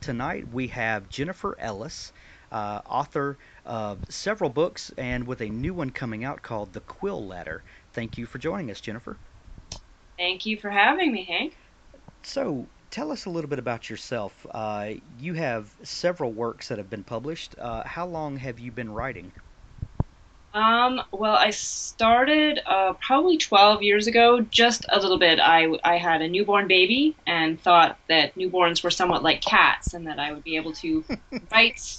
Tonight we have Jennifer Ellis, author of several books and with a new one coming out called The Quill Ladder. Thank you for joining us, Jennifer. Thank you for having me, Hank. So, tell us a little bit about yourself. You have several works that have been published. How long have you been writing? Well, I started probably 12 years ago, just a little bit. I had a newborn baby and thought that newborns were somewhat like cats and that I would be able to write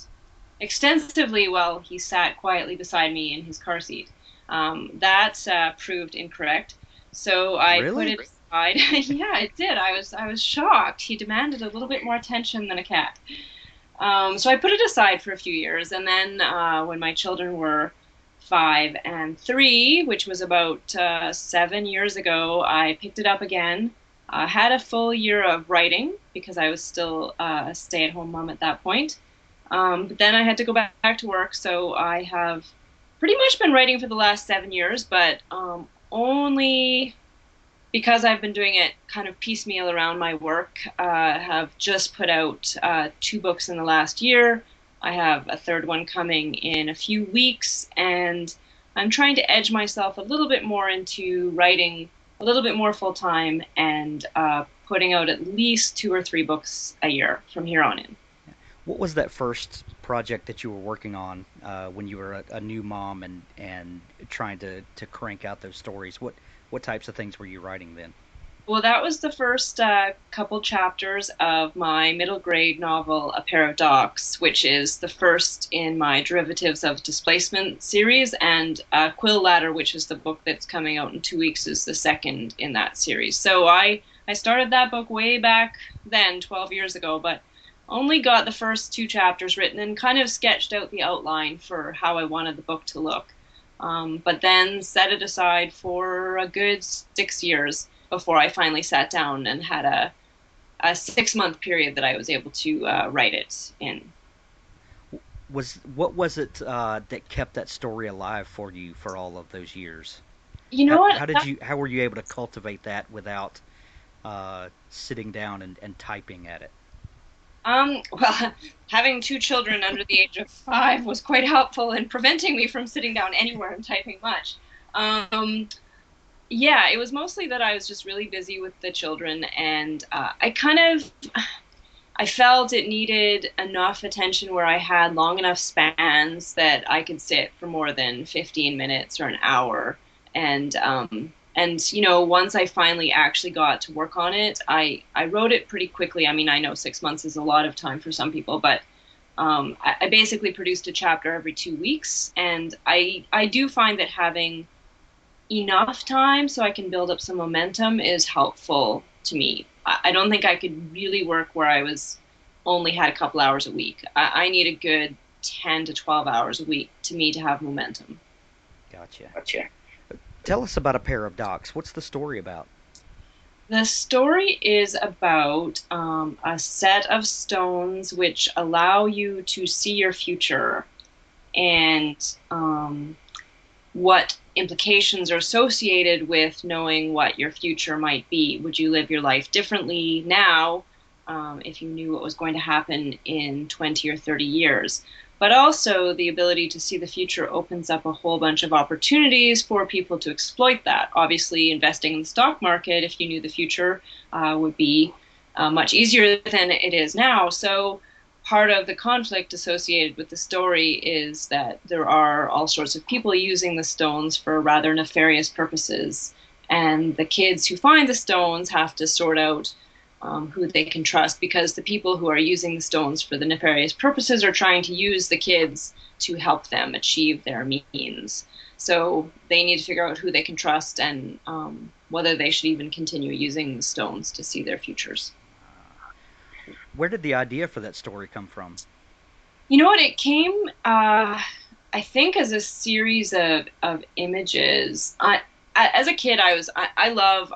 extensively while he sat quietly beside me in his car seat. That proved incorrect. So I put Really? it aside. Yeah, it did. I was shocked. He demanded a little bit more attention than a cat. So I put it aside for a few years, and then when my children were 5 and 3, which was about 7 years ago, I picked it up again. Had a full year of writing because I was still a stay-at-home mom at that point. But then I had to go back to work, so I have pretty much been writing for the last 7 years, but only because I've been doing it kind of piecemeal around my work. Have just put out 2 books in the last year. I have a third one coming in a few weeks, and I'm trying to edge myself a little bit more into writing a little bit more full time and putting out at least 2 or 3 books a year from here on in. What was that first project that you were working on when you were a new mom and trying to crank out those stories? What types of things were you writing then? Well, that was the first couple chapters of my middle grade novel, A Pair of Docs, which is the first in my Derivatives of Displacement series, and Quill Ladder, which is the book that's coming out in 2 weeks, is the second in that series. So I started that book way back then, 12 years ago, but only got the first 2 chapters written and kind of sketched out the outline for how I wanted the book to look. But then set it aside for a good 6 years before I finally sat down and had a 6 month period that I was able to write it in. What was it that kept that story alive for you for all of those years? You know what? How were you able to cultivate that without sitting down and typing at it? Well, having 2 children under the age of 5 was quite helpful in preventing me from sitting down anywhere and typing much. Um, yeah, it was mostly that I was just really busy with the children, and I felt it needed enough attention where I had long enough spans that I could sit for more than 15 minutes or an hour. And once I finally actually got to work on it, I wrote it pretty quickly. I mean, I know 6 months is a lot of time for some people, but I basically produced a chapter every 2 weeks. And I do find that having enough time so I can build up some momentum is helpful to me. I don't think I could really work where I was only had a couple hours a week. I need a good 10 to 12 hours a week to me to have momentum. Gotcha. Gotcha. Tell us about A Pair of Docs. What's the story about? The story is about a set of stones which allow you to see your future and what implications are associated with knowing what your future might be. Would you live your life differently now if you knew what was going to happen in 20 or 30 years? But also, the ability to see the future opens up a whole bunch of opportunities for people to exploit that. Obviously, investing in the stock market, if you knew the future, would be much easier than it is now. So, part of the conflict associated with the story is that there are all sorts of people using the stones for rather nefarious purposes. And the kids who find the stones have to sort out who they can trust because the people who are using the stones for the nefarious purposes are trying to use the kids to help them achieve their means. So they need to figure out who they can trust and whether they should even continue using the stones to see their futures. Where did the idea for that story come from? You know what? It came, I think, as a series of images. As a kid, I love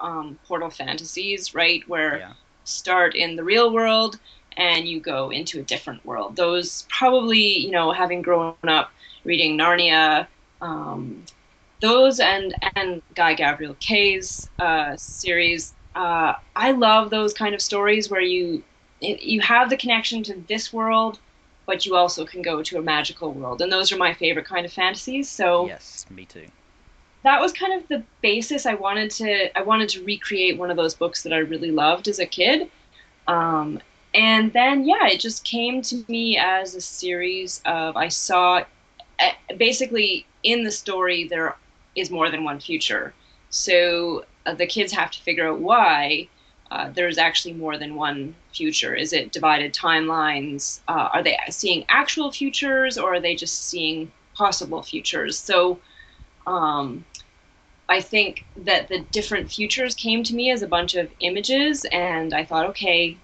portal fantasies, right? Where Yeah. start in the real world and you go into a different world. Those probably, having grown up reading Narnia, um, those and Guy Gavriel Kay's series. I love those kind of stories where you you have the connection to this world, but you also can go to a magical world, and those are my favorite kind of fantasies. So Yes, me too. that was kind of the basis. I wanted to recreate one of those books that I really loved as a kid. Um, and then yeah, it just came to me as a series of I saw basically in the story there is more than one future. So the kids have to figure out why there's actually more than one future. Is it divided timelines? Are they seeing actual futures, or are they just seeing possible futures? So um, I think that the different futures came to me as a bunch of images, and I thought, okay,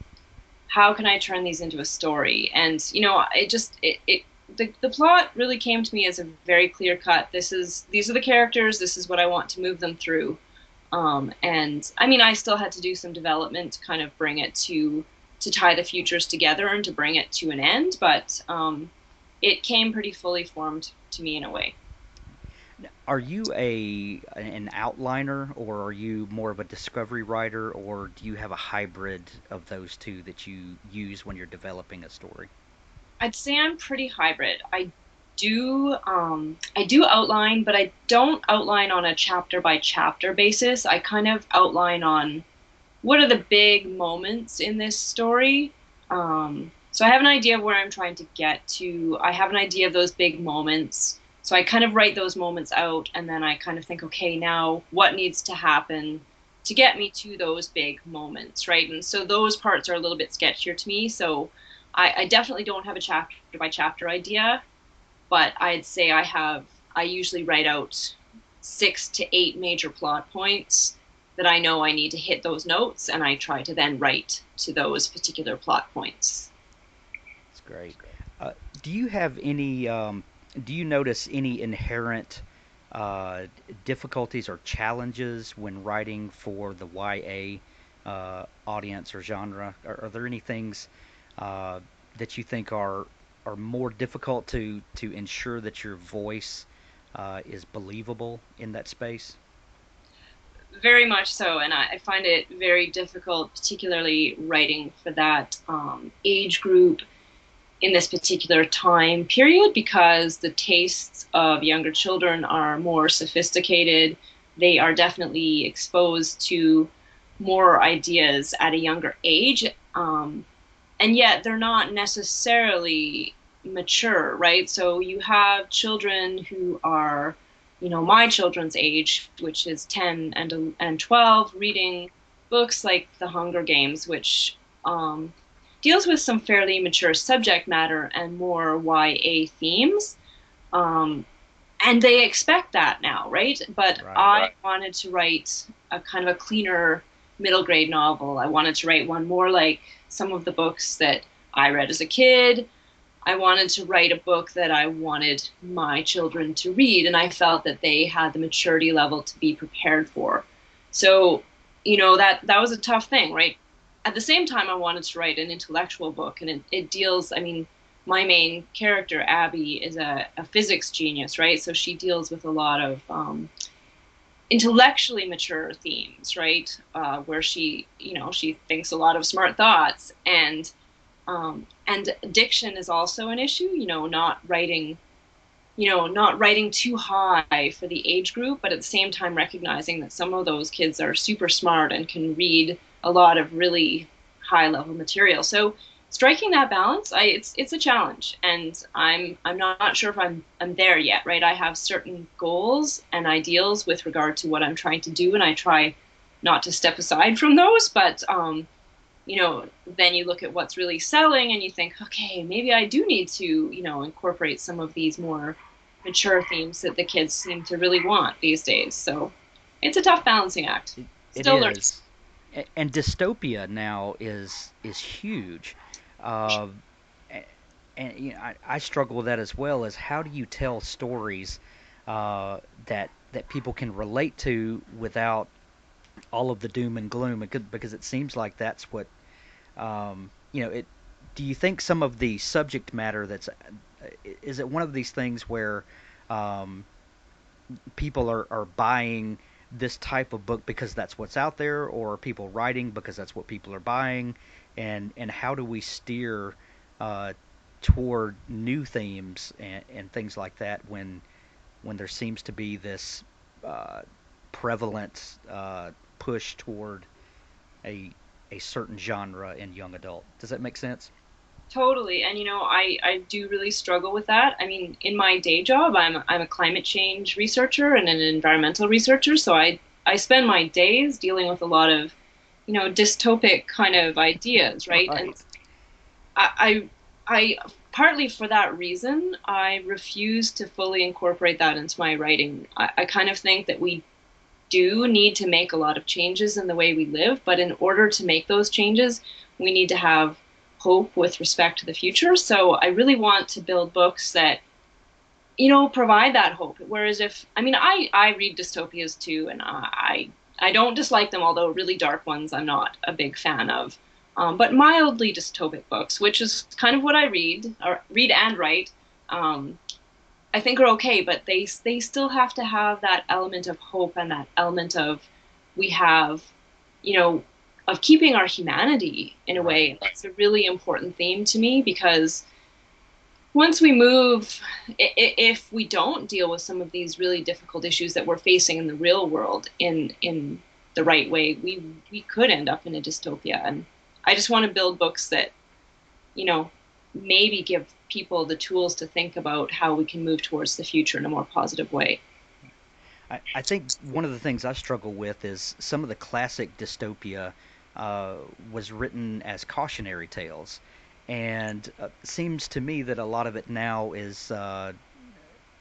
how can I turn these into a story? And it just it the plot really came to me as a very clear cut. These are the characters. This is what I want to move them through. And I mean, I still had to do some development to kind of bring it to tie the futures together and to bring it to an end. But it came pretty fully formed to me in a way. Are you an outliner, or are you more of a discovery writer, or do you have a hybrid of those two that you use when you're developing a story? I'd say I'm pretty hybrid. I do outline, but I don't outline on a chapter by chapter basis. I kind of outline on what are the big moments in this story. So I have an idea of where I'm trying to get to. I have an idea of those big moments. So I kind of write those moments out, and then I kind of think, okay, now what needs to happen to get me to those big moments, right? And so those parts are a little bit sketchier to me. So I definitely don't have a chapter by chapter idea, but I'd say I usually write out 6 to 8 major plot points that I know I need to hit those notes, and I try to then write to those particular plot points. That's great. Uh, do you have any? Do you notice any inherent uh, difficulties or challenges when writing for the YA audience or genre? Are there any things uh, that you think are more difficult to ensure that your voice is believable in that space? Very much so, and I find it very difficult, particularly writing for that age group in this particular time period, because the tastes of younger children are more sophisticated. They are definitely exposed to more ideas at a younger age. And yet they're not necessarily mature, right? So you have children who are, my children's age, which is 10 and 12, reading books like The Hunger Games, which deals with some fairly mature subject matter and more YA themes. Um, and they expect that now, right? But Right. I wanted to write a kind of a cleaner middle grade novel. I wanted to write one more like some of the books that I read as a kid. I wanted to write a book that I wanted my children to read, and I felt that they had the maturity level to be prepared for. So, that was a tough thing, right? At the same time, I wanted to write an intellectual book, and it deals. I mean, my main character Abby is a physics genius, right? So she deals with a lot of intellectually mature themes, right? Where she thinks a lot of smart thoughts, and diction is also an issue. Not writing too high for the age group, but at the same time recognizing that some of those kids are super smart and can read a lot of really high level material. So striking that balance, it's a challenge, and I'm not sure if I'm there yet. Right, I have certain goals and ideals with regard to what I'm trying to do, and I try not to step aside from those, but then you look at what's really selling and you think, okay, maybe I do need to, incorporate some of these more mature themes that the kids seem to really want these days. So it's a tough balancing act. It Still learning. is, and dystopia now is huge, uh, and I struggle with that as well. As how do you tell stories that people can relate to without all of the doom and gloom? Because it seems like that's what it. Do you think some of the subject matter that's is it one of these things where um, people are buying this type of book because that's what's out there, or are people writing because that's what people are buying? and how do we steer uh, toward new themes and things like that when there seems to be this uh, prevalent push toward a a certain genre in young adult. Does that make sense? Totally. And I do really struggle with that. I mean, in my day job, I'm a climate change researcher and an environmental researcher, so I spend my days dealing with a lot of, dystopic kind of ideas, right? And Right. I partly for that reason, I refuse to fully incorporate that into my writing. I kind of think that we do need to make a lot of changes in the way we live, but in order to make those changes, we need to have hope with respect to the future. So I really want to build books that, provide that hope. Whereas I mean, I read dystopias too, and I don't dislike them, although really dark ones I'm not a big fan of. But mildly dystopic books, which is kind of what I read, or read and write, um, I think are okay, but they still have to have that element of hope and that element of we have, you know, of keeping our humanity in a Right. way. That's a really important theme to me because once we move, if we don't deal with some of these really difficult issues that we're facing in the real world in the right way, we could end up in a dystopia. And I just want to build books that, you know, maybe give people the tools to think about how we can move towards the future in a more positive way. I think one of the things I struggle with is some of the classic dystopia uh, was written as cautionary tales, and it seems to me that a lot of it now is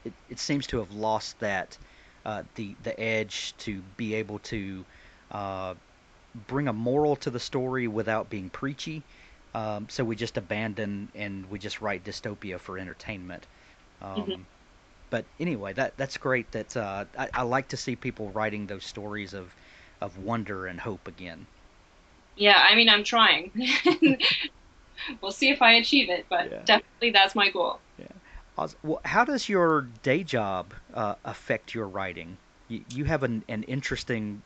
it seems to have lost that the edge to be able to uh, bring a moral to the story without being preachy. So we just abandon and we just write dystopia for entertainment. Mm-hmm. Um, but anyway, that's great. That I like to see people writing those stories of wonder and hope again. Yeah, I mean, I'm trying. We'll see if I achieve it, but Yeah, definitely that's my goal. yeah. Well, how does your day job affect your writing? You have an interesting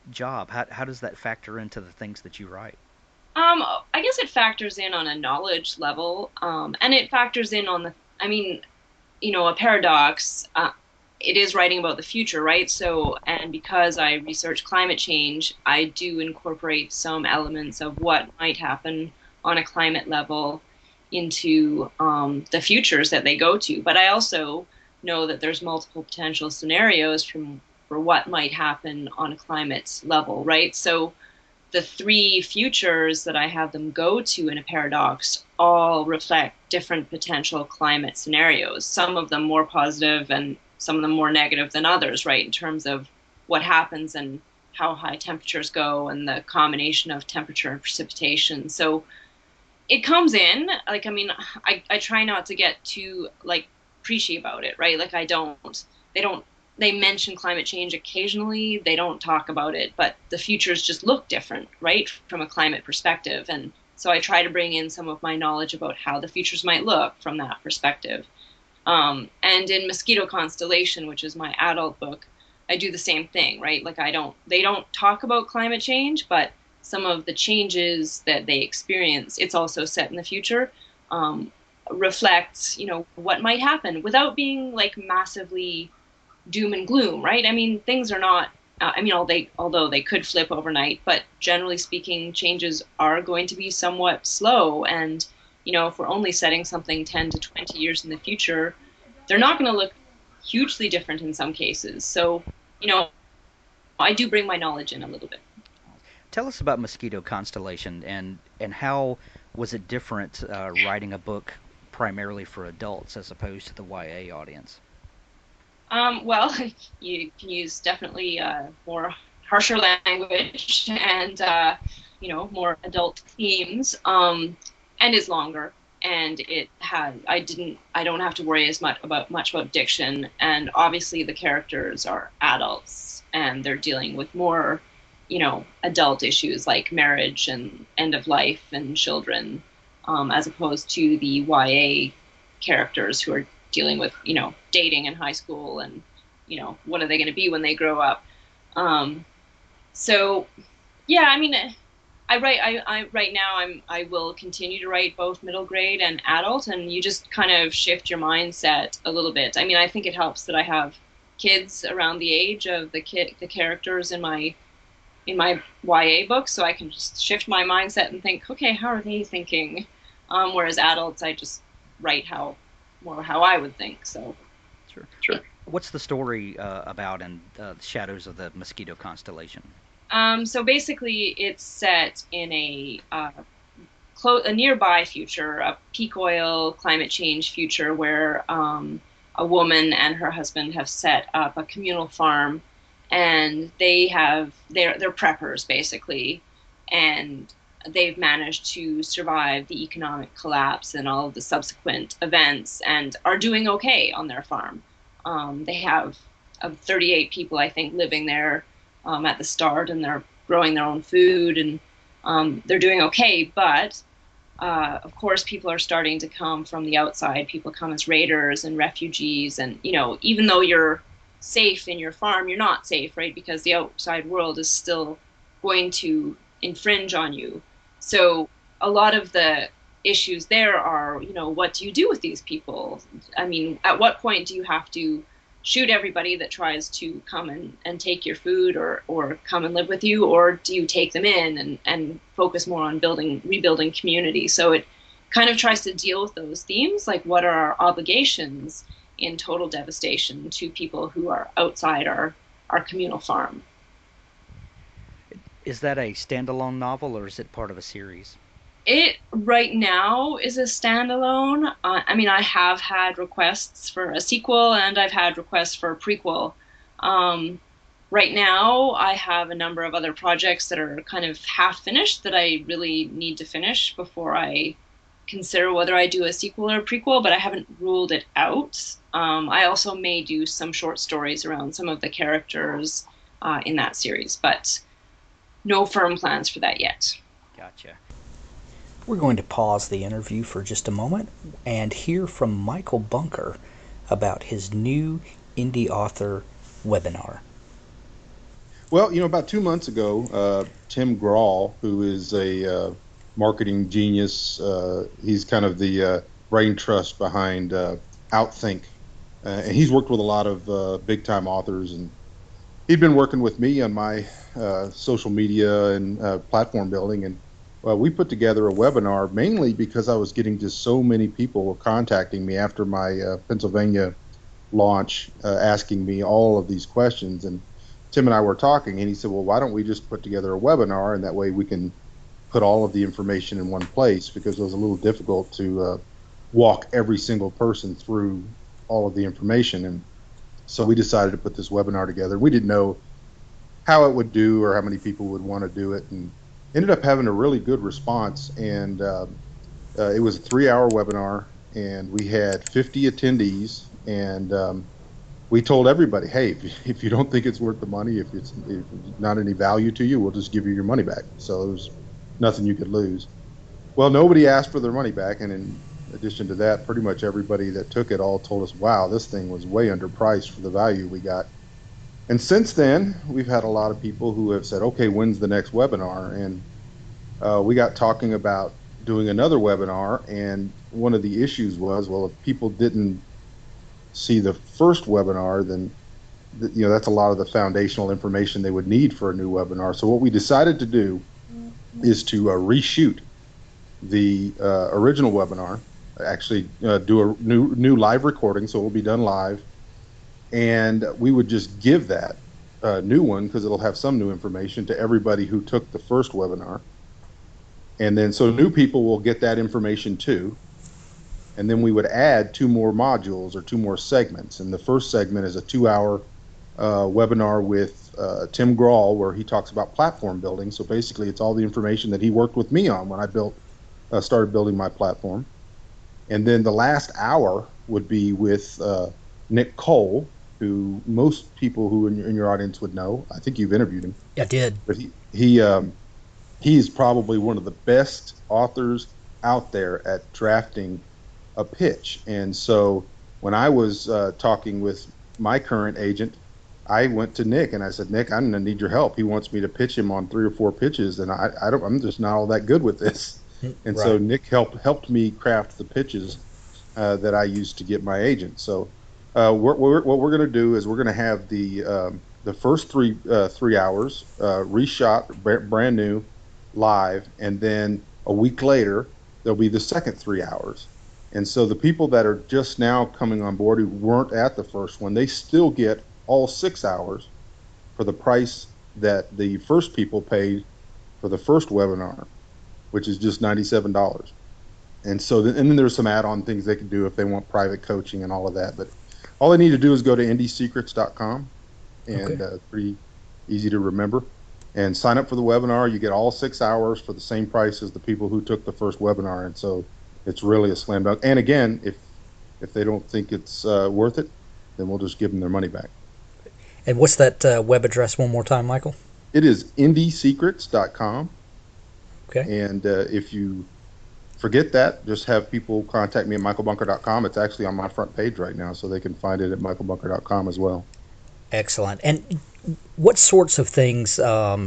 job. How does that factor into the things that you write? I guess it factors in on a knowledge level, and it factors in on I mean, a paradox. It is writing about the future, right? So, and because I research climate change, I do incorporate some elements of what might happen on a climate level into the futures that they go to. But I also know that there's multiple potential scenarios for what might happen on a climate level, right? So the three futures that I have them go to in a paradox all reflect different potential climate scenarios, some of them more positive and some of them more negative than others, right? In terms of what happens and how high temperatures go and the combination of temperature and precipitation. So it comes in, like, I mean, I try not to get too like preachy about it, right? Like they don't, they mention climate change occasionally. They don't talk about it, but the futures just look different, right? From a climate perspective. And so I try to bring in some of my knowledge about how the futures might look from that perspective. And in Mosquito Constellation, which is my adult book, I do the same thing, right? Like they don't talk about climate change, but some of the changes that they experience, it's also set in the future, um, reflects, what might happen without being like massively doom and gloom, right? I mean, things are not. I mean, although they could flip overnight, but generally speaking, changes are going to be somewhat slow. And if we're only setting something 10 to 20 years in the future, they're not going to look hugely different in some cases. So, you know, I do bring my knowledge in a little bit. Tell us about Mosquito Constellation and how was it different writing a book primarily for adults as opposed to the YA audience? Well, you can use definitely more harsher language and more adult themes, and is longer. And I don't have to worry as much about diction. And obviously, the characters are adults, and they're dealing with more, adult issues like marriage and end of life and children, as opposed to the YA characters who are dealing with dating in high school and what are they going to be when they grow up. So yeah, I mean, I write. I right now. I will continue to write both middle grade and adult, and you just kind of shift your mindset a little bit. I mean, I think it helps that I have kids around the age of the characters in my YA books, so I can just shift my mindset and think, okay, how are they thinking? Whereas adults, I just write how I would think. So Sure. sure. What's the story about in Shadows of the Mosquito Constellation? So basically, it's set in a nearby future, a peak oil climate change future, where a woman and her husband have set up a communal farm, and they're preppers basically, and they've managed to survive the economic collapse and all of the subsequent events, and are doing okay on their farm. They have 38 people, I think, living there at the start, and they're growing their own food, and they're doing okay. But of course, people are starting to come from the outside. People come as raiders and refugees, and even though you're safe in your farm, you're not safe, right? Because the outside world is still going to infringe on you. So a lot of the issues there are, what do you do with these people? I mean, at what point do you have to shoot everybody that tries to come and take your food, or come and live with you, or do you take them in and focus more on rebuilding community? So it kind of tries to deal with those themes, like what are our obligations in total devastation to people who are outside our communal farm. Is that a standalone novel or is it part of a series? It right now is a standalone. I mean, I have had requests for a sequel and I've had requests for a prequel. Um, right now, I have a number of other projects that are kind of half finished that I really need to finish before I consider whether I do a sequel or a prequel, but I haven't ruled it out. I also may do some short stories around some of the characters in that series, but no firm plans for that yet. Gotcha. We're going to pause the interview for just a moment and hear from Michael Bunker about his new indie author webinar. Well, about 2 months ago, Tim Grawl, who is a marketing genius, he's kind of the brain trust behind Outthink, and he's worked with a lot of big time authors, and he'd been working with me on my social media and platform building, and we put together a webinar mainly because I was getting just so many people contacting me after my Pennsylvania launch, asking me all of these questions. And Tim and I were talking, and he said, well, why don't we just put together a webinar, and that way we can put all of the information in one place, because it was a little difficult to walk every single person through all of the information. And so we decided to put this webinar together. We didn't know how it would do or how many people would want to do it, and ended up having a really good response. And it was a 3-hour webinar, and we had 50 attendees, and we told everybody, hey, if you don't think it's worth the money, if it's not any value to you, we'll just give you your money back. So there's nothing you could lose. Well, nobody asked for their money back, and in addition to that, pretty much everybody that took it all told us, wow, this thing was way underpriced for the value we got. And since then, we've had a lot of people who have said, okay, when's the next webinar? And we got talking about doing another webinar, and one of the issues was, well, if people didn't see the first webinar, then that's a lot of the foundational information they would need for a new webinar. So what we decided to do is to reshoot the original webinar, actually do a new live recording, so it will be done live, and we would just give that new one, because it'll have some new information, to everybody who took the first webinar. And then so new people will get that information too. And then we would add 2 more modules or 2 more segments. And the first segment is a 2-hour webinar with Tim Grawl, where he talks about platform building. So basically, it's all the information that he worked with me on when I started building my platform. And then the last hour would be with Nick Cole, who most people who in your audience would know. I think you've interviewed him. I did. But he's probably one of the best authors out there at drafting a pitch. And so when I was talking with my current agent, I went to Nick and I said, Nick, I'm going to need your help. He wants me to pitch him on 3 or 4 pitches, and I'm just not all that good with this. And so Right. Nick helped me craft the pitches that I used to get my agent. So what we're going to do is we're going to have the first 3 hours reshot, brand new, live, and then a week later there'll be the second 3 hours. And so the people that are just now coming on board who weren't at the first one, they still get all 6 hours for the price that the first people paid for the first webinar, which is just $97. And so, and then there's some add-on things they can do if they want private coaching and all of that. But all they need to do is go to indiesecrets.com, Okay. and pretty easy to remember, and sign up for the webinar. You get all 6 hours for the same price as the people who took the first webinar. And so it's really a slam dunk. And again, if they don't think it's worth it, then we'll just give them their money back. And what's that web address one more time, Michael? It is indiesecrets.com. Okay. And if you forget that, just have people contact me at michaelbunker.com. It's actually on my front page right now, so they can find it at michaelbunker.com as well. Excellent. And what sorts of things are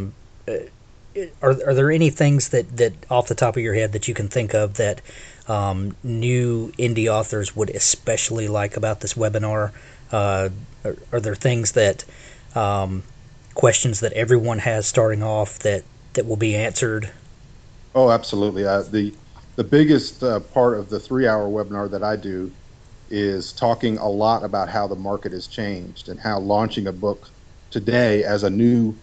there any things that off the top of your head that you can think of that new indie authors would especially like about this webinar? Are there things that questions that everyone has starting off that will be answered? Oh, absolutely. The biggest part of the 3 hour webinar that I do is talking a lot about how the market has changed and how launching a book today as a new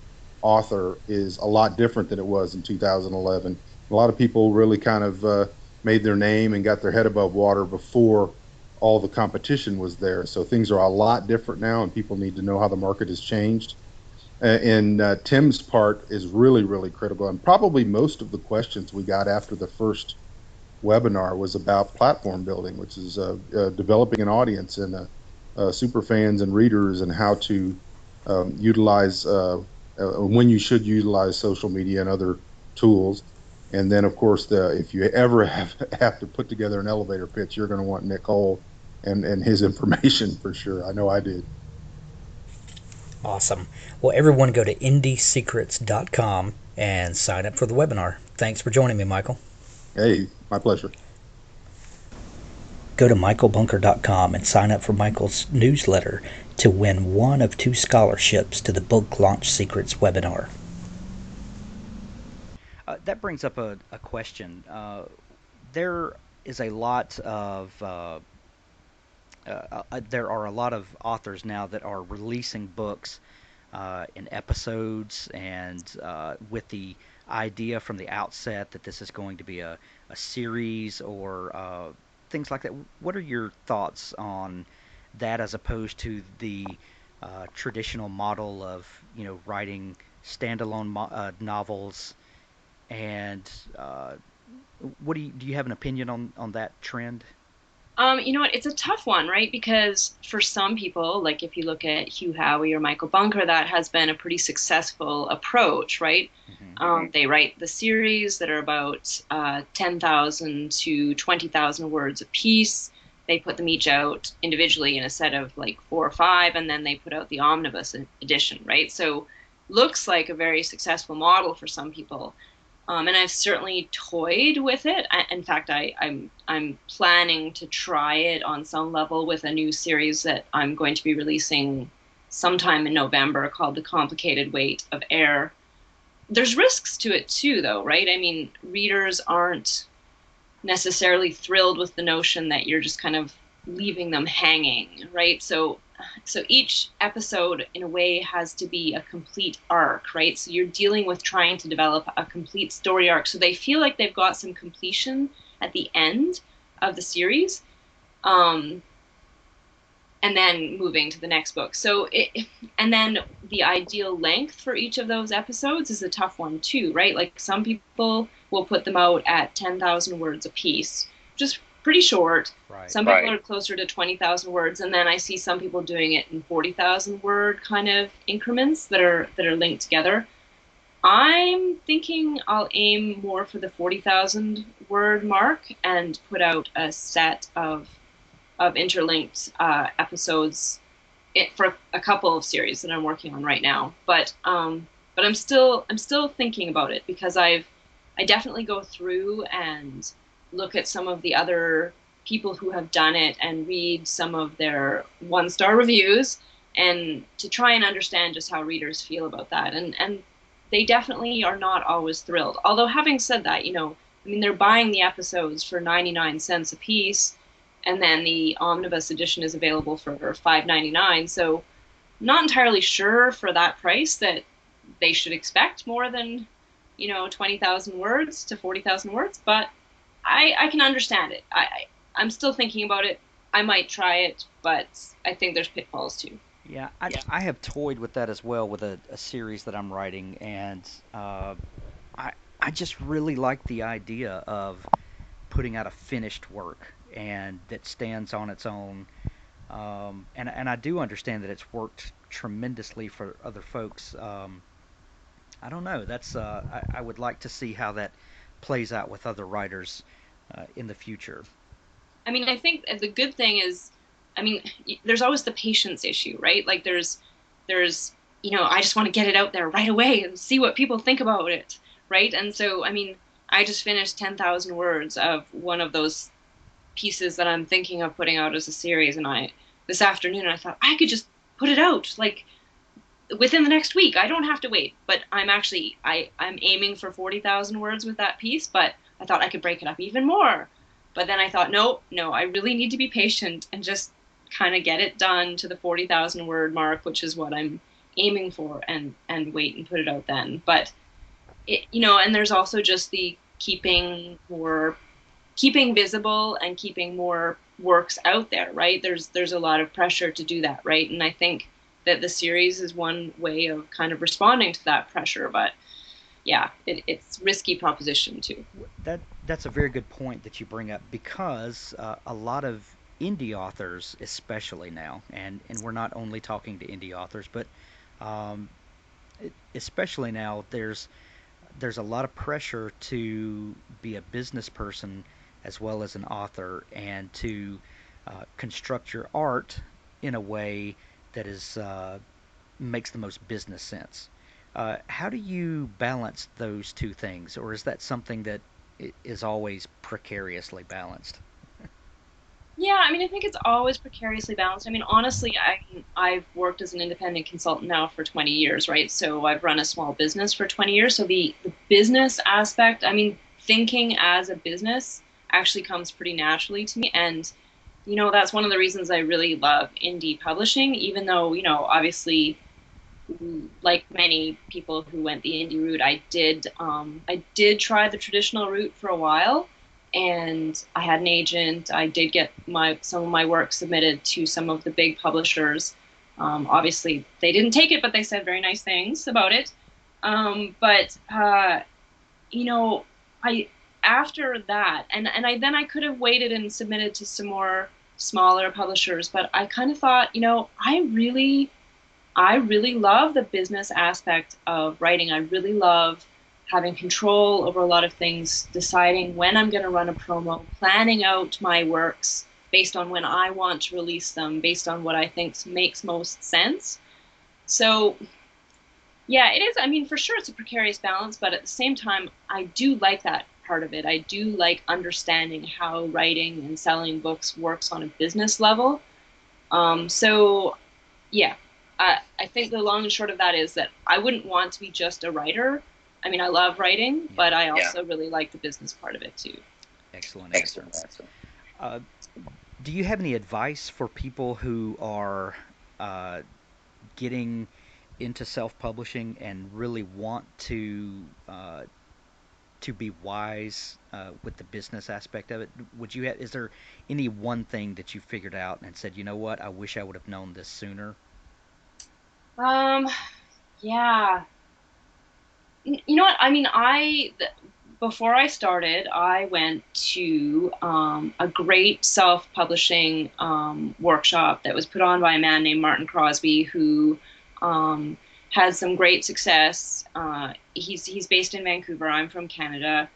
author is a lot different than it was in 2011. A lot of people really kind of made their name and got their head above water before all the competition was there. So things are a lot different now, and people need to know how the market has changed. And Tim's part is really, really critical. And probably most of the questions we got after the first webinar was about platform building, which is developing an audience and super fans and readers, and how to utilize when you should utilize social media and other tools. And then, of course, if you ever have to put together an elevator pitch, you're going to want Nick Cole and his information for sure. I know I did. Awesome. Well, everyone go to indiesecrets.com and sign up for the webinar. Thanks for joining me, Michael. Hey, my pleasure. Go to michaelbunker.com and sign up for Michael's newsletter to win one of 2 scholarships to the Book Launch Secrets webinar. That brings up a question. There is a lot of there are a lot of authors now that are releasing books in episodes, and with the idea from the outset that this is going to be a series or things like that. What are your thoughts on that as opposed to the traditional model of writing standalone novels? And what do you have an opinion on that trend? You know what? It's a tough one, right? Because for some people, like if you look at Hugh Howey or Michael Bunker, that has been a pretty successful approach, right? Hmm. They write the series that are about 10,000 to 20,000 words a piece. They put them each out individually in a set of like 4 or 5, and then they put out the omnibus edition, right? So looks like a very successful model for some people. And I've certainly toyed with it. In fact, I'm planning to try it on some level with a new series that I'm going to be releasing sometime in November called The Complicated Weight of Air. There's risks to it too, though, right? I mean, readers aren't necessarily thrilled with the notion that you're just kind of leaving them hanging, right? So each episode in a way has to be a complete arc, right? So you're dealing with trying to develop a complete story arc, so they feel like they've got some completion at the end of the series, um, and then moving to the next book. And then the ideal length for each of those episodes is a tough one too, right? Like some people will put them out at 10,000 words a piece, just pretty short. Right. Some people are closer to 20,000 words, and then I see some people doing it in 40,000 word kind of increments that are linked together. I'm thinking I'll aim more for the 40,000 word mark and put out a set of interlinked episodes for a couple of series that I'm working on right now. But I'm still thinking about it because I definitely go through and look at some of the other people who have done it and read some of their 1-star reviews and to try and understand just how readers feel about that. And they definitely are not always thrilled. Although having said that, I mean, they're buying the episodes for 99 cents a piece, and then the omnibus edition is available for $5.99. So not entirely sure for that price that they should expect more than 20,000 words to 40,000 words, but I can understand it. I'm still thinking about it. I might try it, but I think there's pitfalls too. Yeah, I have toyed with that as well with a series that I'm writing, and I I just really like the idea of putting out a finished work and that stands on its own. And I do understand that it's worked tremendously for other folks. I don't know. I would like to see how that plays out with other writers in the future. I mean, I think the good thing is, I mean, there's always the patience issue, right? Like there's, I just want to get it out there right away and see what people think about it, right? And so, I mean, I just finished 10,000 words of one of those pieces that I'm thinking of putting out as a series, and this afternoon I thought I could just put it out like within the next week. I don't have to wait. But I'm aiming for 40,000 words with that piece, but I thought I could break it up even more. But then I thought, no, no, I really need to be patient and just kind of get it done to the 40,000 word mark, which is what I'm aiming for, and wait and put it out then. But and there's also just the keeping visible and keeping more works out there, right? There's a lot of pressure to do that, right? And I think that the series is one way of kind of responding to that pressure. But yeah, it's risky proposition too. That's a very good point that you bring up because a lot of indie authors, especially now, and we're not only talking to indie authors, but um, especially now, there's a lot of pressure to be a business person as well as an author and to construct your art in a way that is makes the most business sense. How do you balance those two things, or is that something that is always precariously balanced? Yeah, I mean, I think it's always precariously balanced. I mean, honestly, I've worked as an independent consultant now for 20 years, right? So I've run a small business for 20 years. So the business aspect, I mean, thinking as a business actually comes pretty naturally to me. And, that's one of the reasons I really love indie publishing, even though, obviously, like many people who went the indie route, I did try the traditional route for a while, and I had an agent. I did get some of my work submitted to some of the big publishers. Obviously, they didn't take it, but they said very nice things about it. But you know, I after that, and I could have waited and submitted to some more smaller publishers, but I kind of thought, I really love the business aspect of writing. I really love having control over a lot of things, deciding when I'm going to run a promo, planning out my works based on when I want to release them, based on what I think makes most sense. So, yeah, it is. I mean, for sure, it's a precarious balance, but at the same time, I do like that part of it. I do like understanding how writing and selling books works on a business level. So yeah, I think the long and short of that is that I wouldn't want to be just a writer. I mean, I love writing, Yeah, but I also really like the business part of it too. excellent answer. Uh, do you have any advice for people who are uh, getting into self-publishing and really want to be wise with the business aspect of it? Is there any one thing that you figured out and said, you know what, I wish I would have known this sooner? Um, yeah, you know what? I mean, before I started, I went to a great self-publishing workshop that was put on by a man named Martin Crosby, who um, had some great success. He's based in Vancouver. I'm from Canada,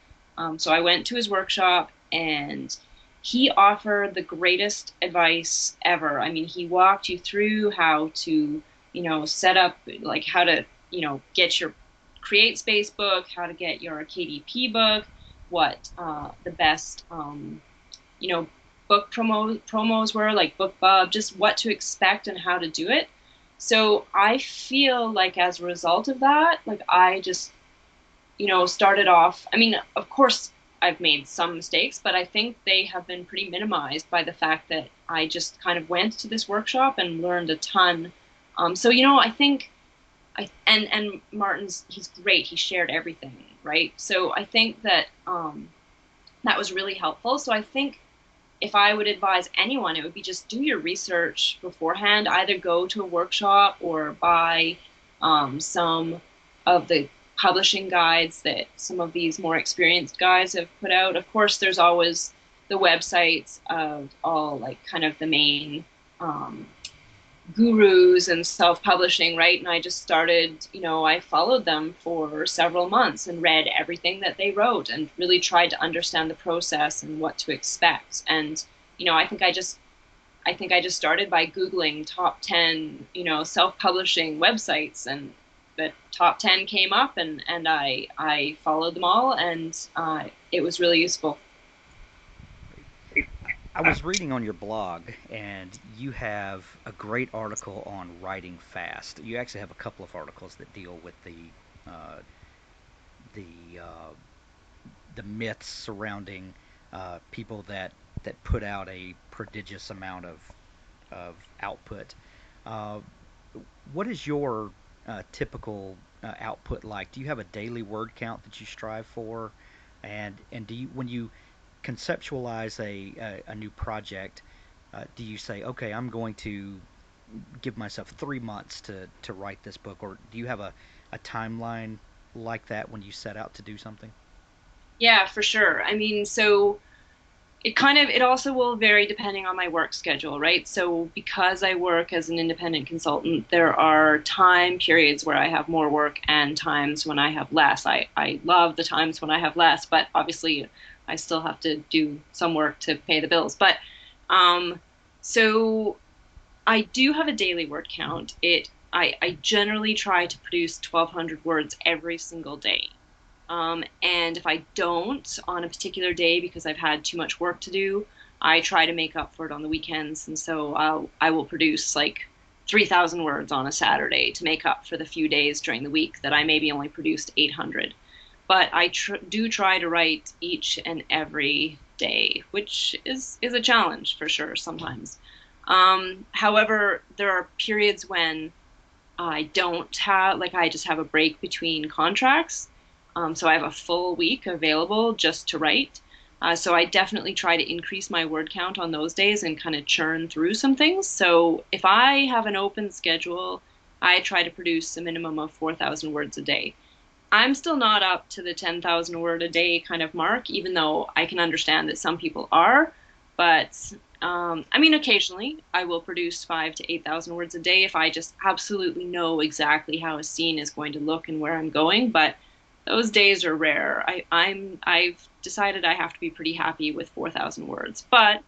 so I went to his workshop, and he offered the greatest advice ever. I mean, he walked you through how to, set up, like how to, get your Create Space book, how to get your KDP book, what the best, you know, book promos were, like BookBub, just what to expect and how to do it. So I feel like as a result of that, like I just started off. I mean, of course, I've made some mistakes, but I think they have been pretty minimized by the fact that I just kind of went to this workshop and learned a ton. So, I think and Martin's, he's great. He shared everything, right? So I think that that was really helpful. So I think if I would advise anyone, it would be just do your research beforehand. Either go to a workshop or buy some of the publishing guides that some of these more experienced guys have put out. Of course, there's always the websites of all, like, kind of the main gurus and self-publishing, right? And I just started, I followed them for several months and read everything that they wrote and really tried to understand the process and what to expect. And, I think I just started by Googling top 10, self-publishing websites, and the top 10 came up, and I followed them all, and it was really useful. I was reading on your blog, and you have a great article on writing fast. You actually have a couple of articles that deal with uh, the the myths surrounding people that put out a prodigious amount of output. Uh, what is your typical output like? Do you have a daily word count that you strive for? And do you, when you conceptualize a new project, do you say, okay, I'm going to give myself 3 months to write this book, or do you have a timeline like that when you set out to do something? Yeah, for sure. I mean, so it also will vary depending on my work schedule, right? So because I work as an independent consultant, there are time periods where I have more work and times when I have less. I love the times when I have less, but obviously I still have to do some work to pay the bills. But um, so I do have a daily word count. I generally try to produce 1,200 words every single day. And if I don't on a particular day because I've had too much work to do, I try to make up for it on the weekends. And so I will produce like 3,000 words on a Saturday to make up for the few days during the week that I maybe only produced 800. But I do try to write each and every day, which is a challenge for sure sometimes. However, there are periods when I don't have, like, I just have a break between contracts. So I have a full week available just to write. So I definitely try to increase my word count on those days and kind of churn through some things. So if I have an open schedule, I try to produce a minimum of 4,000 words a day. I'm still not up to the 10,000 word a day kind of mark, even though I can understand that some people are. But I mean, occasionally I will produce 5 to 8,000 words a day if I just absolutely know exactly how a scene is going to look and where I'm going. But those days are rare. I've decided I have to be pretty happy with 4,000 words. But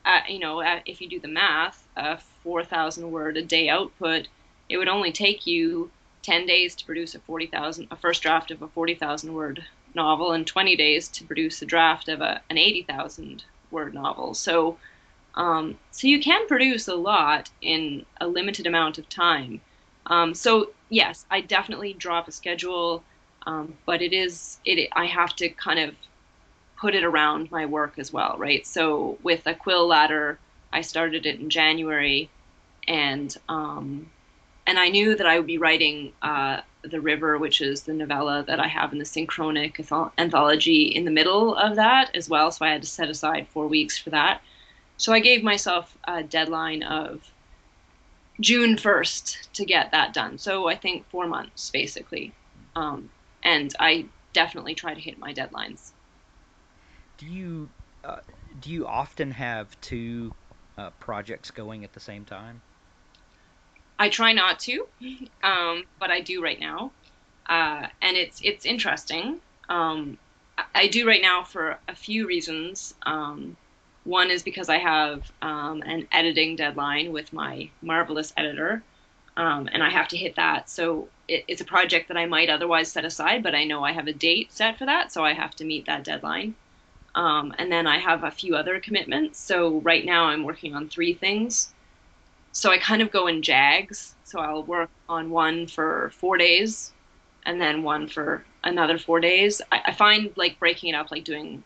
if you do the math, a 4,000 word a day output, it would only take you 10 days to produce a first draft of a 40,000 word novel, and 20 days to produce a draft of an 80,000 word novel. So you can produce a lot in a limited amount of time. So yes, I definitely drop a schedule, but I have to kind of put it around my work as well, right? So with a quill ladder, I started it in January, and I knew that I would be writing The River, which is the novella that I have in the Synchronic anthology, in the middle of that as well. So I had to set aside 4 weeks for that. So I gave myself a deadline of June 1st to get that done. So I think 4 months basically. And I definitely try to hit my deadlines. Do you uh, do you often have two projects going at the same time? I try not to, but I do right now. And it's interesting. I do right now for a few reasons. One is because I have an editing deadline with my marvelous editor, and I have to hit that. So it's a project that I might otherwise set aside, but I know I have a date set for that, so I have to meet that deadline. And then I have a few other commitments. So right now I'm working on 3 things. So I kind of go in jags. So I'll work on one for 4 days and then one for another 4 days. I find like breaking it up, like doing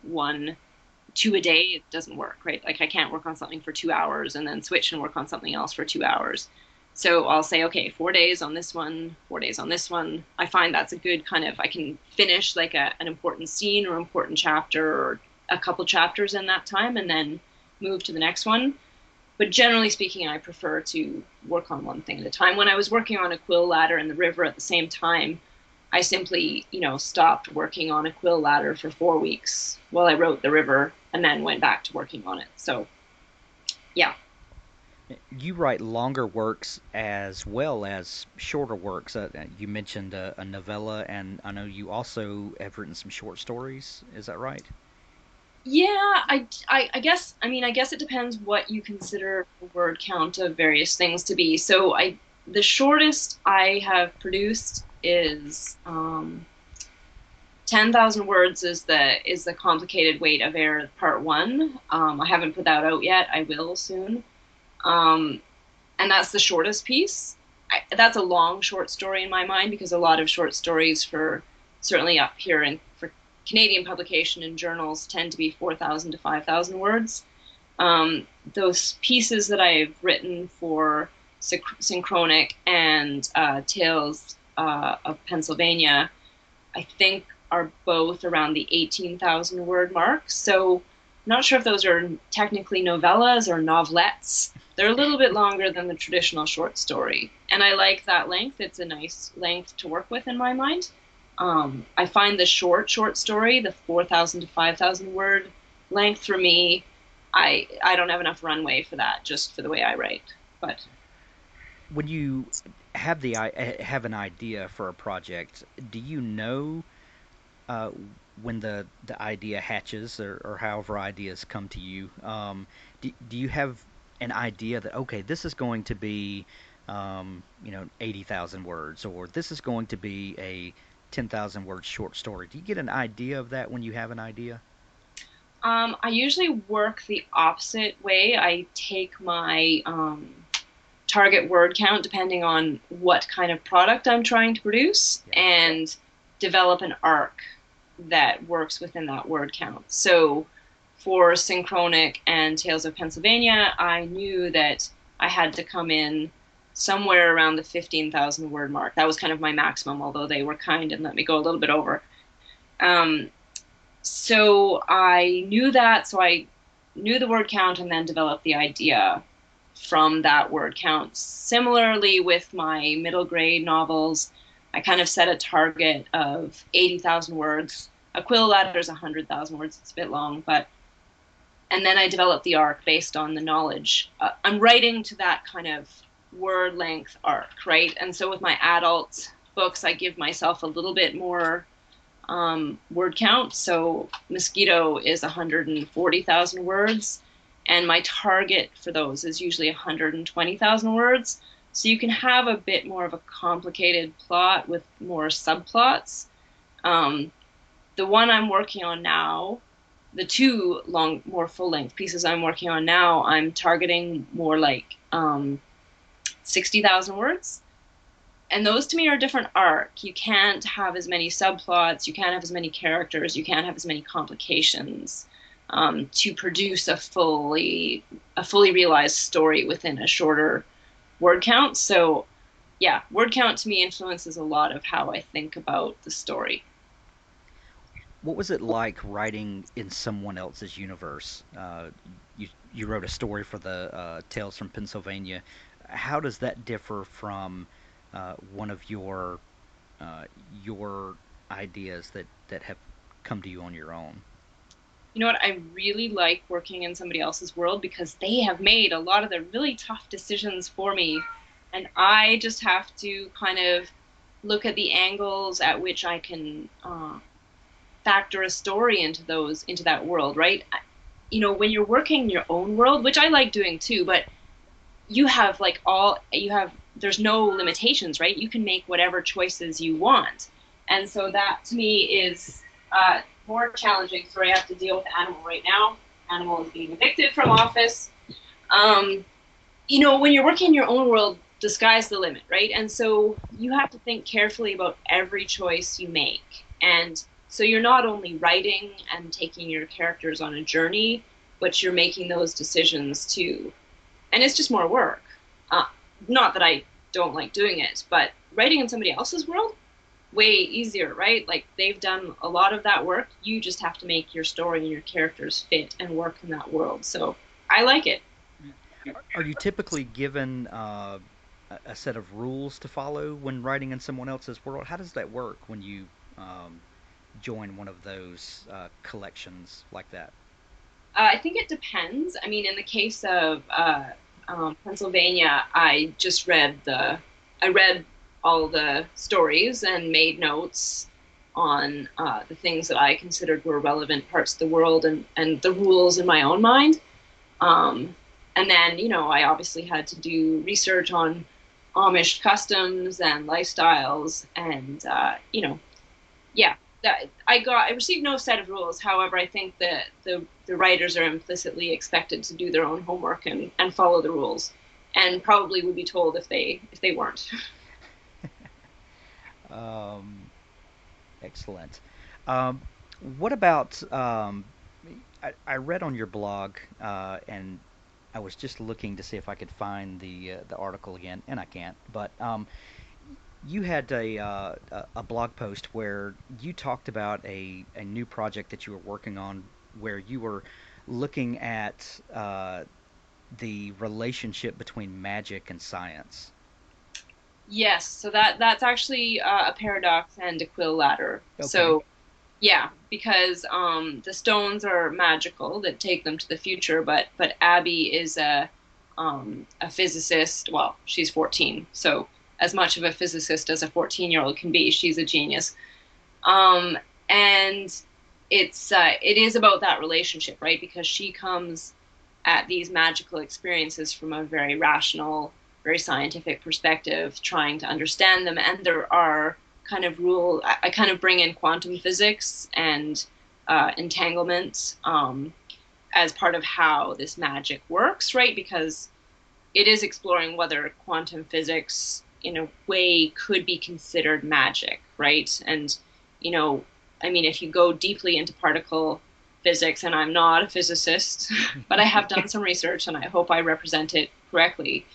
2 a day, it doesn't work, right? Like I can't work on something for 2 hours and then switch and work on something else for 2 hours. So I'll say, okay, 4 days on this one, 4 days on this one. I find that's a good kind of, I can finish like an important scene or important chapter or a couple chapters in that time and then move to the next one. But generally speaking, I prefer to work on one thing at a time. When I was working on A Quill Ladder and The River at the same time, I simply, stopped working on A Quill Ladder for 4 weeks while I wrote The River and then went back to working on it. So, yeah. You write longer works as well as shorter works. You mentioned a novella, and I know you also have written some short stories. Is that right? Yeah, I guess, I guess it depends what you consider the word count of various things to be. So the shortest I have produced is 10,000 words is the complicated weight of air part one. I haven't put that out yet. I will soon. Um, and that's the shortest piece. That's a long short story in my mind because a lot of short stories for certainly up here and for Canadian publication in journals tend to be 4,000 to 5,000 words. Those pieces that I've written for Synchronic and Tales of Pennsylvania, I think are both around the 18,000 word mark. So I'm not sure if those are technically novellas or novelettes. They're a little bit longer than the traditional short story. And I like that length. It's a nice length to work with in my mind. I find the short story, the 4,000 to 5,000 word length for me, I don't have enough runway for that, just for the way I write. But When you have an idea for a project, do you know uh, when the idea hatches, or however ideas come to you? Do you have an idea that, okay, this is going to be 80,000 words, or this is going to be a 10,000 word short story? Do you get an idea of that when you have an idea? I usually work the opposite way. I take my target word count depending on what kind of product I'm trying to produce Yeah. and develop an arc that works within that word count. So for Synchronic and Tales of Pennsylvania, I knew that I had to come in somewhere around the 15,000 word mark. That was kind of my maximum, although they were kind and let me go a little bit over. Um, so I knew that, so I knew the word count and then developed the idea from that word count. Similarly, with my middle grade novels, I kind of set a target of 80,000 words. A Quill Ladder is 100,000 words. It's a bit long, but and then I developed the arc based on the knowledge. I'm writing to that kind of word length arc, right? And so with my adult books, I give myself a little bit more word count. So Mosquito is 140,000 words, and my target for those is usually 120,000 words. So you can have a bit more of a complicated plot with more subplots. Um, the one I'm working on now, the two more full-length pieces I'm working on now, I'm targeting more like 60,000 words. And those to me are a different arc. You can't have as many subplots, you can't have as many characters, you can't have as many complications to produce a fully realized story within a shorter word count. So yeah, word count to me influences a lot of how I think about the story. What was it like writing in someone else's universe? You wrote a story for the Tales from Pennsylvania. How does that differ from one of your ideas that have come to you on your own? You know what? I really like working in somebody else's world because they have made a lot of the really tough decisions for me. And I just have to kind of look at the angles at which I can factor a story into that world, right? when you're working in your own world, which I like doing too, but you have like all you have there's no limitations, right? You can make whatever choices you want. And so that to me is more challenging. Sorry, I have to deal with Animal right now. Animal is being evicted from office. um, when you're working in your own world, the sky's the limit, right? And so you have to think carefully about every choice you make. And so you're not only writing and taking your characters on a journey, but you're making those decisions too. And it's just more work. Uh, Not that I don't like doing it, but writing in somebody else's world, way easier, right? Like they've done a lot of that work. You just have to make your story and your characters fit and work in that world. So I like it. Are you typically given a set of rules to follow when writing in someone else's world? How does that work when you um, join one of those collections like that? I think it depends. I mean, in the case of Pennsylvania, I read all the stories and made notes on the things that I considered were relevant parts of the world and the rules in my own mind. Um, and then, I obviously had to do research on Amish customs and lifestyles, and yeah, that I received no set of rules. However, I think that the writers are implicitly expected to do their own homework and follow the rules, and probably would be told if they weren't. Um, Excellent. Um, what about I read on your blog and I was just looking to see if I could find the article again, and I can't. But you had a blog post where you talked about a new project that you were working on, where you were looking at the relationship between magic and science. Yes, so that's actually a paradox and a quill ladder. Okay. So yeah, because the stones are magical that take them to the future, but Abby is a physicist. Well, she's 14, so as much of a physicist as a 14-year-old can be. She's a genius. Um, and it is about that relationship, right? Because she comes at these magical experiences from a very rational, very scientific perspective, trying to understand them. And there are kind of I kind of bring in quantum physics and entanglement as part of how this magic works, right? Because it is exploring whether quantum physics in a way could be considered magic, right? And, you know, I mean, if you go deeply into particle physics, and I'm not a physicist, but I have done some research and I hope I represent it correctly.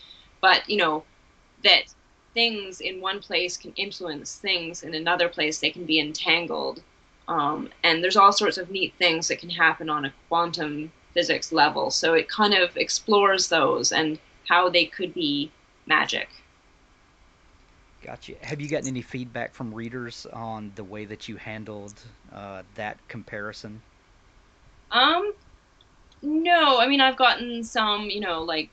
But, that things in one place can influence things in another place, they can be entangled. And there's all sorts of neat things that can happen on a quantum physics level. So it kind of explores those and how they could be magic. Gotcha. Have you gotten any feedback from readers on the way that you handled that comparison? Um, no, I mean, I've gotten some, like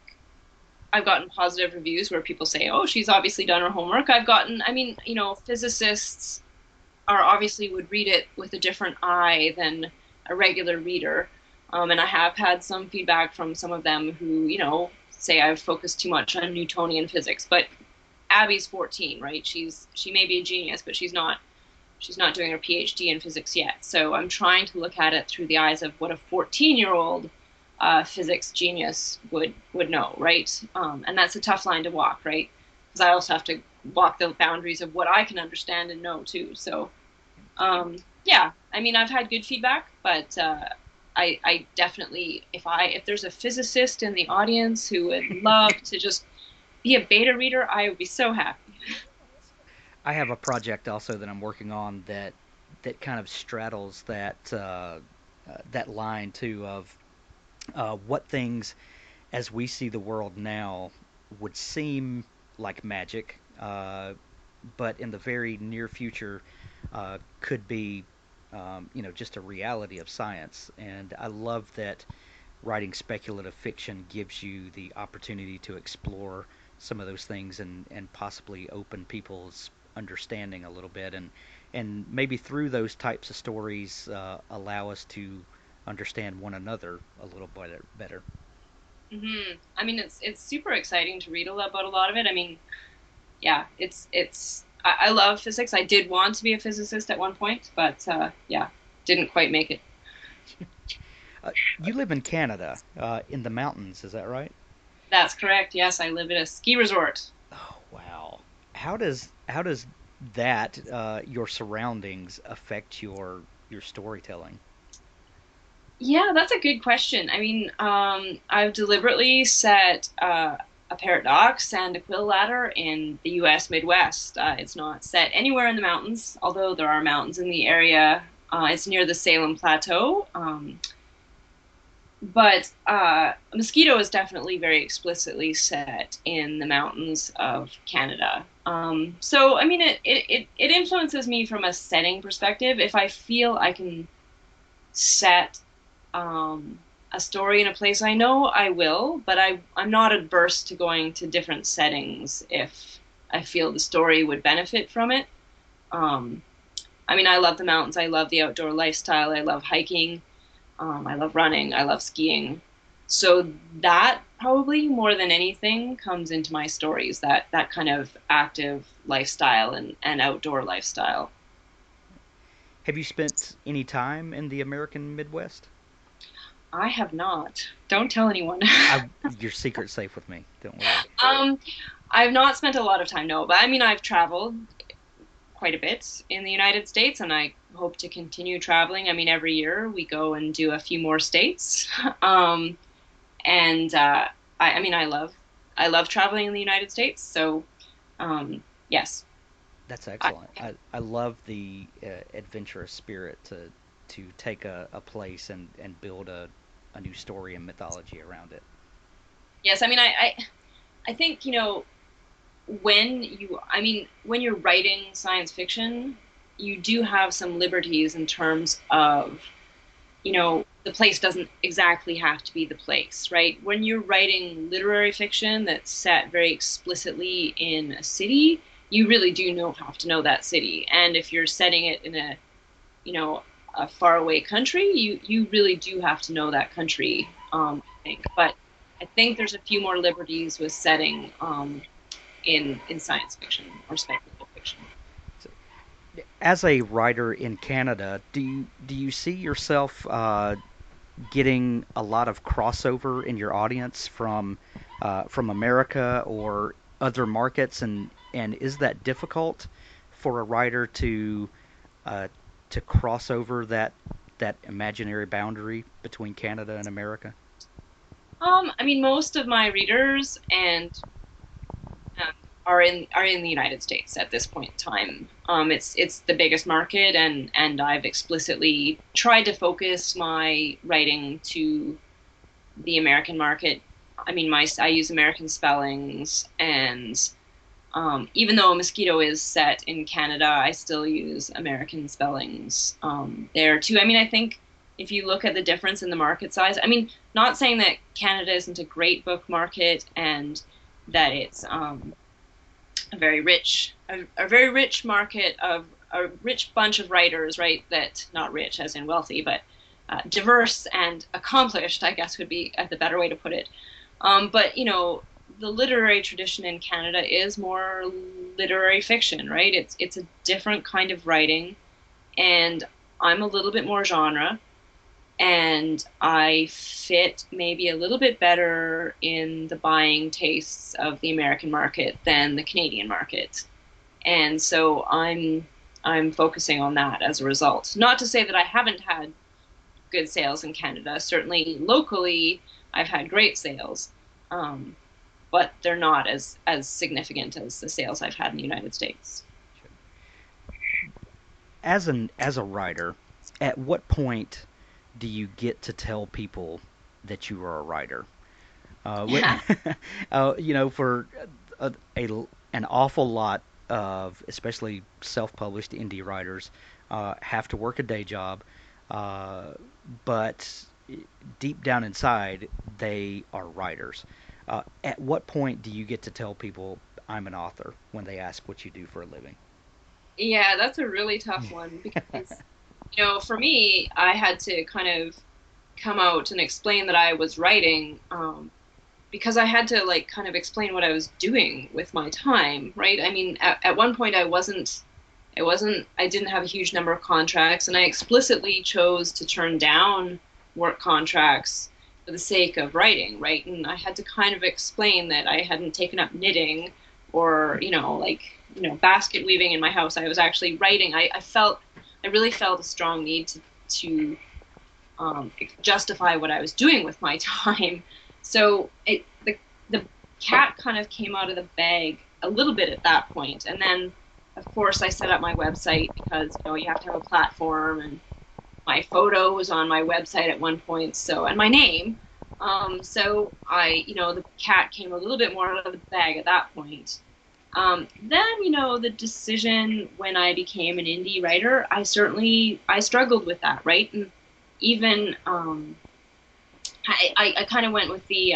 I've gotten positive reviews where people say, "Oh, she's obviously done her homework." I mean, physicists are obviously would read it with a different eye than a regular reader. And I have had some feedback from some of them who, say I've focused too much on Newtonian physics. But Abby's 14, right? She may be a genius, but she's not doing her PhD in physics yet. So I'm trying to look at it through the eyes of what a 14-year-old physics genius would know, right? And that's a tough line to walk, right? Because I also have to walk the boundaries of what I can understand and know too. So yeah, I mean, I've had good feedback, but I definitely, if there's a physicist in the audience who would love to just be a beta reader, I would be so happy. I have a project also that I'm working on that kind of straddles that line too of what things as we see the world now would seem like magic, but in the very near future could be just a reality of science. And I love that writing speculative fiction gives you the opportunity to explore some of those things and possibly open people's understanding a little bit and maybe through those types of stories allow us to understand one another a little better. I mean, it's super exciting to read about a lot of it. I mean, yeah, I love physics. I did want to be a physicist at one point, but yeah, didn't quite make it. You live in Canada, in the mountains, is that right? That's correct. Yes, I live at a ski resort. Oh, wow. How does that your surroundings affect your storytelling? Yeah, that's a good question. I mean, I've deliberately set a paradox and a quill ladder in the U.S. Midwest. It's not set anywhere in the mountains, although there are mountains in the area. It's near the Salem Plateau. But Mosquito is definitely very explicitly set in the mountains of Canada. So, I mean, it influences me from a setting perspective. If I feel I can set a story in a place I know, I will, but I'm not adverse to going to different settings if I feel the story would benefit from it. Um, I mean, I love the mountains. I love the outdoor lifestyle. I love hiking. I love running. I love skiing. So that probably more than anything comes into my stories, that kind of active lifestyle and outdoor lifestyle. Have you spent any time in the American Midwest? I have not. Don't tell anyone. Your secret's safe with me. Don't worry. um, I've not spent a lot of time, no, but I mean, I've traveled quite a bit in the United States, and I hope to continue traveling. I mean, every year we go and do a few more states. Um, and I mean, I love traveling in the United States. So, yes, That's I, excellent. I love the adventurous spirit to take a place and build a new story and mythology around it. yes, I mean, I think I mean, when you're writing science fiction, you do have some liberties in terms of the place doesn't exactly have to be the place, right? When you're writing literary fiction that's set very explicitly in a city, you really do have to know that city. And if you're setting it in you know, a faraway country, you really do have to know that country, I think. But I think there's a few more liberties with setting in science fiction or speculative fiction. So, as a writer in Canada, do you see yourself getting a lot of crossover in your audience from America or other markets, and is that difficult for a writer uh, to cross over that imaginary boundary between Canada and America? I mean, most of my readers and are in the United States at this point in time. It's the biggest market, and I've explicitly tried to focus my writing to the American market. I mean, I use American spellings, and even though Mosquito is set in Canada, I still use American spellings there too. I mean, I think if you look at the difference in the market size, I mean, not saying that Canada isn't a great book market and that it's a very rich market of a rich bunch of writers, right? That not rich as in wealthy, but diverse and accomplished, I guess would be the better way to put it. But the literary tradition in Canada is more literary fiction, right? It's a different kind of writing, and I'm a little bit more genre, and I fit maybe a little bit better in the buying tastes of the American market than the Canadian market. And so I'm focusing on that as a result. Not to say that I haven't had good sales in Canada. Certainly locally, I've had great sales, um, but they're not as significant as the sales I've had in the United States. As a writer, at what point do you get to tell people that you are a writer? What, Yeah. for an awful lot of especially self-published indie writers have to work a day job, uh, but deep down inside they are writers. At what point do you get to tell people I'm an author when they ask what you do for a living? Yeah, that's a really tough one because for me, I had to kind of come out and explain that I was writing, because I had to like kind of explain what I was doing with my time, right? I mean, at one point I didn't have a huge number of contracts, and I explicitly chose to turn down work contracts for the sake of writing, right? And I had to kind of explain that I hadn't taken up knitting or, basket weaving in my house. I was actually writing. I really felt a strong need to justify what I was doing with my time. So the cat kind of came out of the bag a little bit at that point, and then of course I set up my website because you have to have a platform, and my photo was on my website at one point, so, and my name. So the cat came a little bit more out of the bag at that point. Then, the decision when I became an indie writer, I struggled with that, right? And even I kind of went with the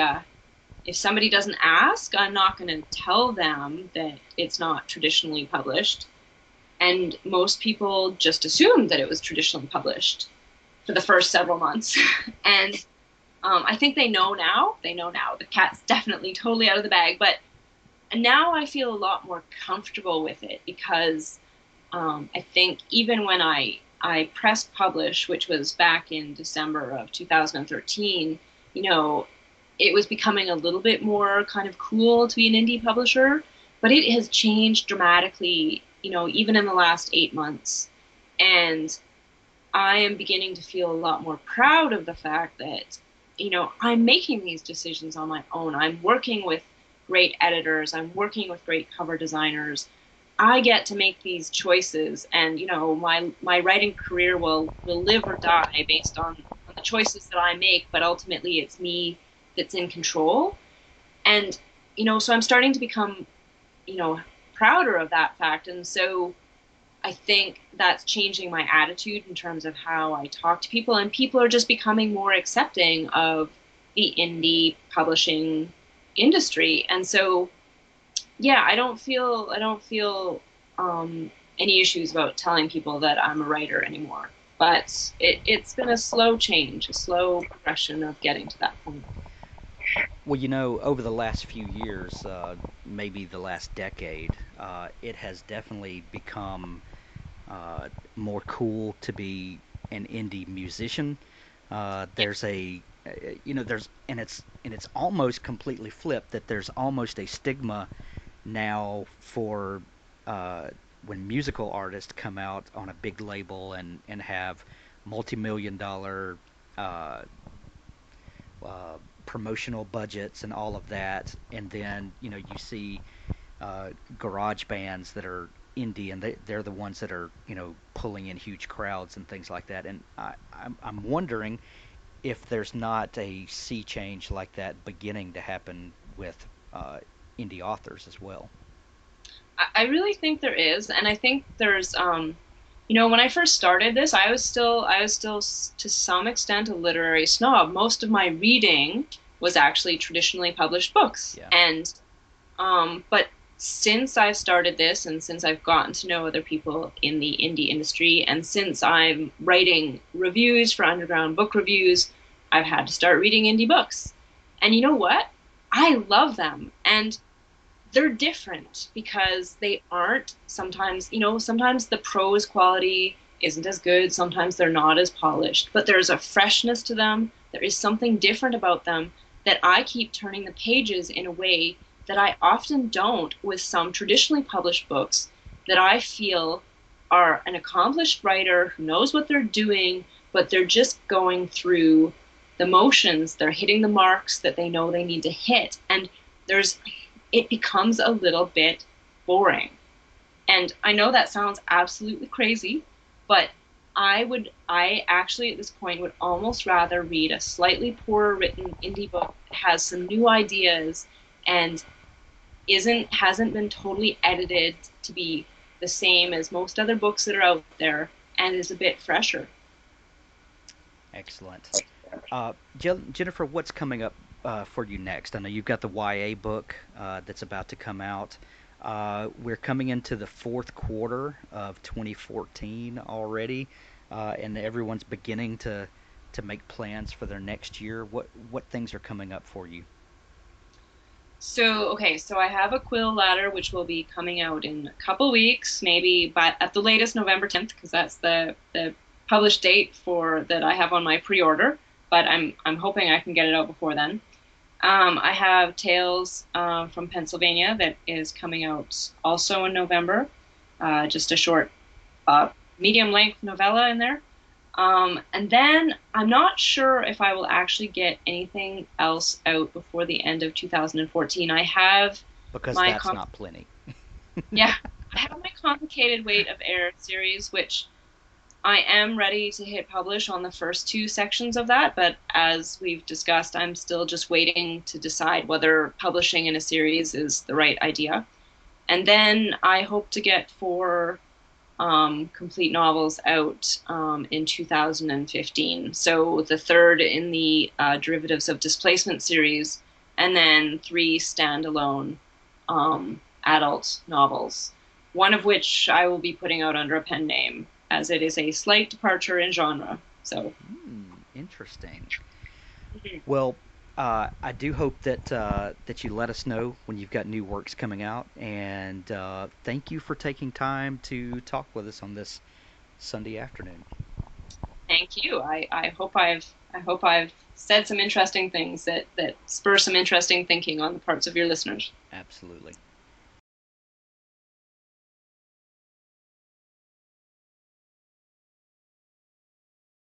if somebody doesn't ask, I'm not going to tell them that it's not traditionally published. And most people just assumed that it was traditionally published for the first several months. And I think they know now. They know now. The cat's definitely totally out of the bag. But now I feel a lot more comfortable with it because I think even when I pressed publish, which was back in December of 2013, it was becoming a little bit more kind of cool to be an indie publisher, but it has changed dramatically, even in the last 8 months. And I am beginning to feel a lot more proud of the fact that, I'm making these decisions on my own. I'm working with great editors. I'm working with great cover designers. I get to make these choices, and my writing career will live or die based on the choices that I make. But ultimately, it's me that's in control, and so I'm starting to become prouder of that fact, and so I think that's changing my attitude in terms of how I talk to people, and people are just becoming more accepting of the indie publishing industry, and so yeah, I don't feel any issues about telling people that I'm a writer anymore. But it's been a slow change, a slow progression of getting to that point. Well, over the last few years, maybe the last decade, it has definitely become more cool to be an indie musician. Yeah. There's a, there's and it's almost completely flipped that there's almost a stigma now for uh, when musical artists come out on a big label and have multi-million dollar uh, promotional budgets and all of that, and then you see garage bands that are indie, and they're the ones that are pulling in huge crowds and things like that. And I'm wondering if there's not a sea change like that beginning to happen with indie authors as well. I really think there is, and I think there's when I first started this, I was still to some extent a literary snob. Most of my reading was actually traditionally published books, Yeah. and but since I've started this, and since I've gotten to know other people in the indie industry, and since I'm writing reviews for Underground Book Reviews, I've had to start reading indie books. And you know what? I love them. And they're different because they aren't sometimes, sometimes the prose quality isn't as good, sometimes they're not as polished, but there's a freshness to them. There is something different about them that I keep turning the pages in a way that I often don't with some traditionally published books that I feel are an accomplished writer who knows what they're doing, but they're just going through the motions. They're hitting the marks that they know they need to hit. And there's it becomes a little bit boring. And I know that sounds absolutely crazy, but I actually at this point would almost rather read a slightly poorer written indie book that has some new ideas and hasn't been totally edited to be the same as most other books that are out there and is a bit fresher. Excellent. Jennifer, what's coming up for you next? I know you've got the YA book that's about to come out. We're coming into the fourth quarter of 2014 already, and everyone's beginning to to make plans for their next year, what things are coming up for you? So, okay, so I have a quill ladder which will be coming out in a couple weeks, maybe, but at the latest November 10th, because that's the published date for that I have on my pre-order. But I'm hoping I can get it out before then. I have Tales from Pennsylvania that is coming out also in November. Just a short, medium length novella in there. And then I'm not sure if I will actually get anything else out before the end of 2014. I have Because my that's not plenty. yeah, I have my Complicated Weight of Air series, which I am ready to hit publish on the first two sections of that, but as we've discussed, I'm still just waiting to decide whether publishing in a series is the right idea. And then I hope to get four complete novels out in 2015. So the third in the Derivatives of Displacement series, and then three standalone adult novels, one of which I will be putting out under a pen name, as it is a slight departure in genre. So, Interesting. Well, I do hope that you let us know when you've got new works coming out, and thank you for taking time to talk with us on this Sunday afternoon. thank you. I hope I've said some interesting things that spur some interesting thinking on the parts of your listeners. Absolutely.